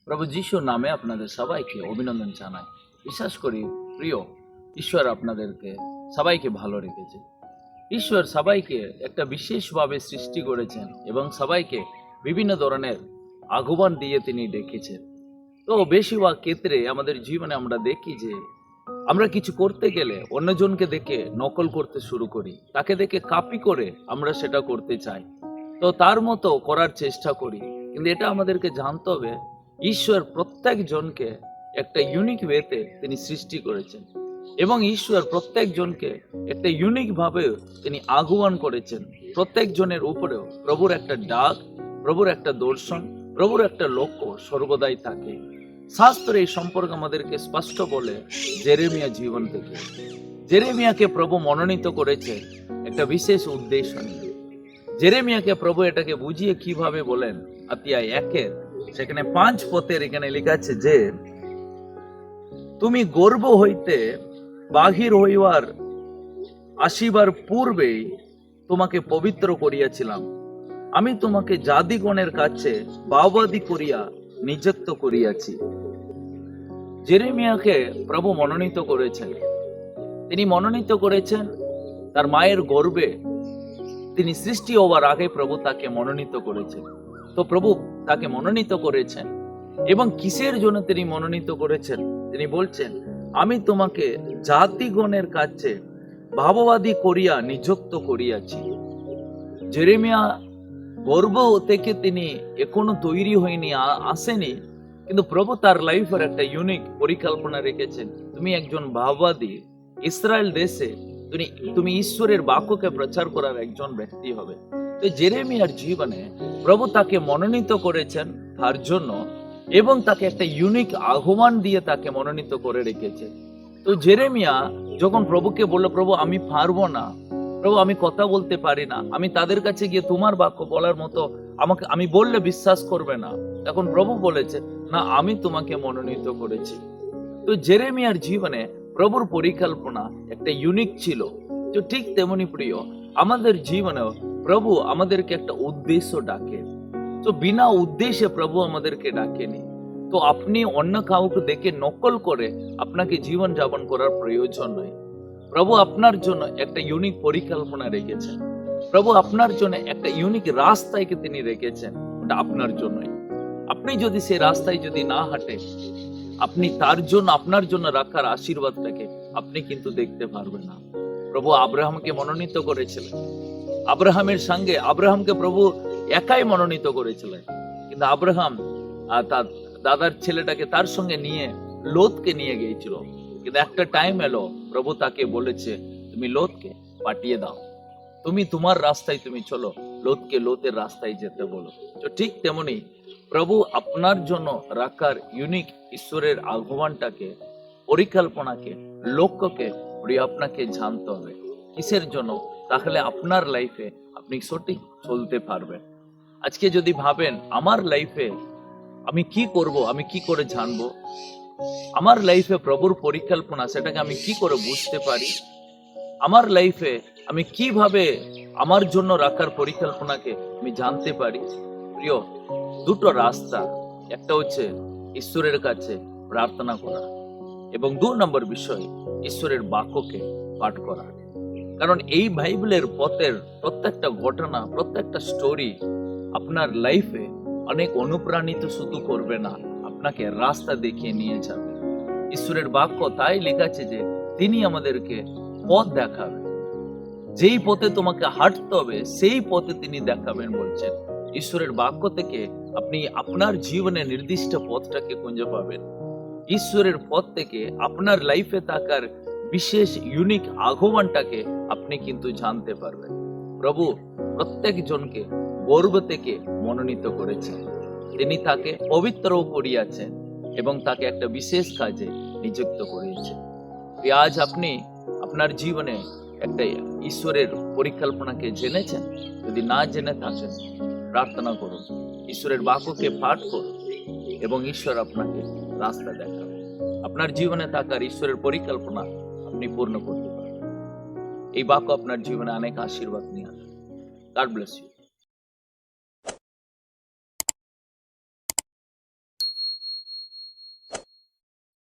প্রভু যিশুর নামে আপনাদের সবাইকে অভিনন্দন জানাই। বিশ্বাস করি প্রিয় ঈশ্বর আপনাদেরকে সবাইকে ভালো রেখেছে। ঈশ্বর সবাইকে একটা বিশেষভাবে সৃষ্টি করেছেন এবং সবাইকে বিভিন্ন ধরনের আহ্বান দিয়ে তিনি ডেকেছেন। তো বেশিরভাগ ক্ষেত্রে আমাদের জীবনে আমরা দেখি যে আমরা কিছু করতে গেলে অন্যজনকে দেখে নকল করতে শুরু করি, তাকে দেখে কপি করে আমরা সেটা করতে চাই, তো তার মতো করার চেষ্টা করি। কিন্তু এটা আমাদেরকে জানতে হবে, ঈশ্বর প্রত্যেক জনকে একটা ইউনিক ওয়েতে তিনি সৃষ্টি করেছেন এবং ঈশ্বর প্রত্যেক জনকে একটা ইউনিক ভাবে তিনি আহ্বান করেছেন। প্রত্যেক জনের উপরেও প্রভুর একটা ডাক, প্রভুর একটা দর্শন, প্রভুর একটা লক্ষ্য সর্বদাই থাকে। শাস্ত্র এই সম্পর্কে আমাদেরকে স্পষ্ট বলে জেরেমিয়া জীবন থেকে। জেরেমিয়াকে প্রভু মনোনীত করেছে একটা বিশেষ উদ্দেশ্য নিয়ে। জেরেমিয়াকে প্রভু এটাকে বুঝিয়ে কিভাবে বলেন, অধ্যায় 1 সেখানে 5 পদের এখানে লেখা আছে যে, তুমি গর্ভ হইতে বাহির হইবার আসিবার পূর্বেই তোমাকে পবিত্র করিয়াছিলাম, আমি তোমাকে জাতিগণের কাছে বাওবাদী করিয়া নিযুক্ত করিয়াছি। জেরেমিয়াকে প্রভু মনোনীত করেছেন। তিনি মনোনীত করেছেন তার মায়ের গর্ভে, তিনি সৃষ্টি হওয়ার আগে প্রভু তাকে মনোনীত করেছেন। তো প্রভু তাকে মনোনীত করেছেন এবং কিসের জন্য তিনি মনোনীত করেছেন? তিনি বলছেন, আমি তোমাকে জাতিগণের কাছে ভাববাদী করিয়া নিযুক্ত করিয়াছি। জেরেমিয়া গর্ভ থেকে তিনি এখনো তৈরি হয়নি, আসেনি, কিন্তু প্রভু তার লাইফের একটা ইউনিক পরিকল্পনা রেখেছেন। তুমি একজন ভাববাদী, ইসরায়েল দেশে তুমি ঈশ্বরের বাক্যকে প্রচার করার একজন ব্যক্তি হবে। তো জেরেমিয়ার জীবনে প্রভু তাকে মনোনীত করেছেন তার জন্য এবং তাকে একটা ইউনিক আহ্বান দিয়ে তাকে মনোনীত করে রেখেছে। তো জেরেমিয়া যখন প্রভুকে বলল, প্রভু আমি পারবো না, প্রভু আমি কথা বলতে পারি না, আমি তাদের কাছে গিয়ে তোমার বাক্য বলার মতো আমি বললে বিশ্বাস করবে না, তখন প্রভু বলেছে, না আমি তোমাকে মনোনীত করেছি। তো জেরেমিয়ার জীবনে প্রভুর পরিকল্পনা একটা ইউনিক ছিল। তো ঠিক তেমনি প্রিয়, আমাদের জীবনেও প্রভু আমাদেরকে একটা উদ্দেশ্য ডাকে। তো বিনা উদ্দেশ্যে প্রভু আমাদেরকে ডাকেনি। তো আপনি অন্য কাউকে দেখে নকল করে আপনাকে জীবন যাপন করার প্রয়োজন নয়। প্রভু আপনার জন্য একটা ইউনিক পরিকল্পনা রেখেছেন। প্রভু আপনার জন্য একটা ইউনিক রাস্তায় তিনি রেখেছেন, ওটা আপনার জন্যই। আপনি যদি সেই রাস্তায় যদি না হাঁটে, আপনি তার জন্য আপনার জন্য রাখার আশীর্বাদটাকে আপনি কিন্তু দেখতে পারবেন না। প্রভু আব্রাহামকে মনোনীত করেছিলেন। আব্রাহামকে প্রভু একাই মনোনীত করেছিলেন, কিন্তু আব্রাহাম তার দাদার ছেলেটাকে তার সঙ্গে নিয়ে লোতকে নিয়ে গিয়েছিল। কিন্তু একটা টাইম এলো, প্রভু তাকে বলেছে, তুমি লোতকে পাঠিয়ে দাও, তুমি তোমার রাস্তায় তুমি চলো, লোতকে লোতের রাস্তায় যেতে বলো। তো ঠিক তেমনি প্রভু আপনার জন্য রাখার ইউনিক ঈশ্বরের আহ্বানটাকে, পরিকল্পনাকে, লক্ষ্যকে আপনাকে জানতে হবে কিসের জন্য, তাহলে আপনার লাইফে আপনি সঠিক চলতে পারবেন। আজকে যদি ভাবেন আমার লাইফে আমি কি করব, আমি কি করে জানবো, আমার লাইফে প্রভুর পরিকল্পনা সেটাকে আমি কি করে বুঝতে পারি, আমার লাইফে আমি কিভাবে আমার জন্য রাখার পরিকল্পনাকে আমি জানতে পারি। প্রিয়, দুটো রাস্তা, একটা হচ্ছে ঈশ্বরের কাছে প্রার্থনা করা এবং 2 নম্বর বিষয় ঈশ্বরের বাক্যকে পাঠ করা। কারণ এই বাইবেলের পথের প্রত্যেকটা ঘটনা, প্রত্যেকটা স্টোরি আপনার লাইফে অনেক অনুপ্রাণিত শুধু করবে না, আপনাকে রাস্তা দেখিয়ে নিয়ে যাবে। ঈশ্বরের বাক্য তাই লেখা আছে যে তিনি আমাদেরকে পথ দেখাবেন, যেই পথে তোমাকে হাঁটতে হবে সেই পথে তিনি দেখাবেন বলছেন। ঈশ্বরের বাক্য থেকে আপনি আপনার জীবনে নির্দিষ্ট পথটাকে খুঁজে পাবেন। ঈশ্বরের পথ থেকে আপনার লাইফে থাকার বিশেষ ইউনিক আহ্বানটাকে আপনি কিন্তু জানতে পারবেন। প্রভু প্রত্যেক জনকে গর্ভ থেকে মনোনীত করেছেন, তিনি তাকে পবিত্রও করিয়াছেন এবং তাকে একটা বিশেষ কাজে নিযুক্ত করিয়েছেন। আজ আপনি আপনার জীবনে একটা ঈশ্বরের পরিকল্পনাকে জেনেছেন? যদি না জেনে থাকেন, প্রার্থনা করুন, ঈশ্বরের বাক্যকে পাঠ করুন এবং ঈশ্বর আপনাকে রাস্তা দেখাবে। আপনার জীবনে থাকার ঈশ্বরের পরিকল্পনা আপনি পূর্ণ করতে পারবেন। এই বাক্য আপনার জীবনে অনেক আশীর্বাদ নিয়ে আসবে। God bless you.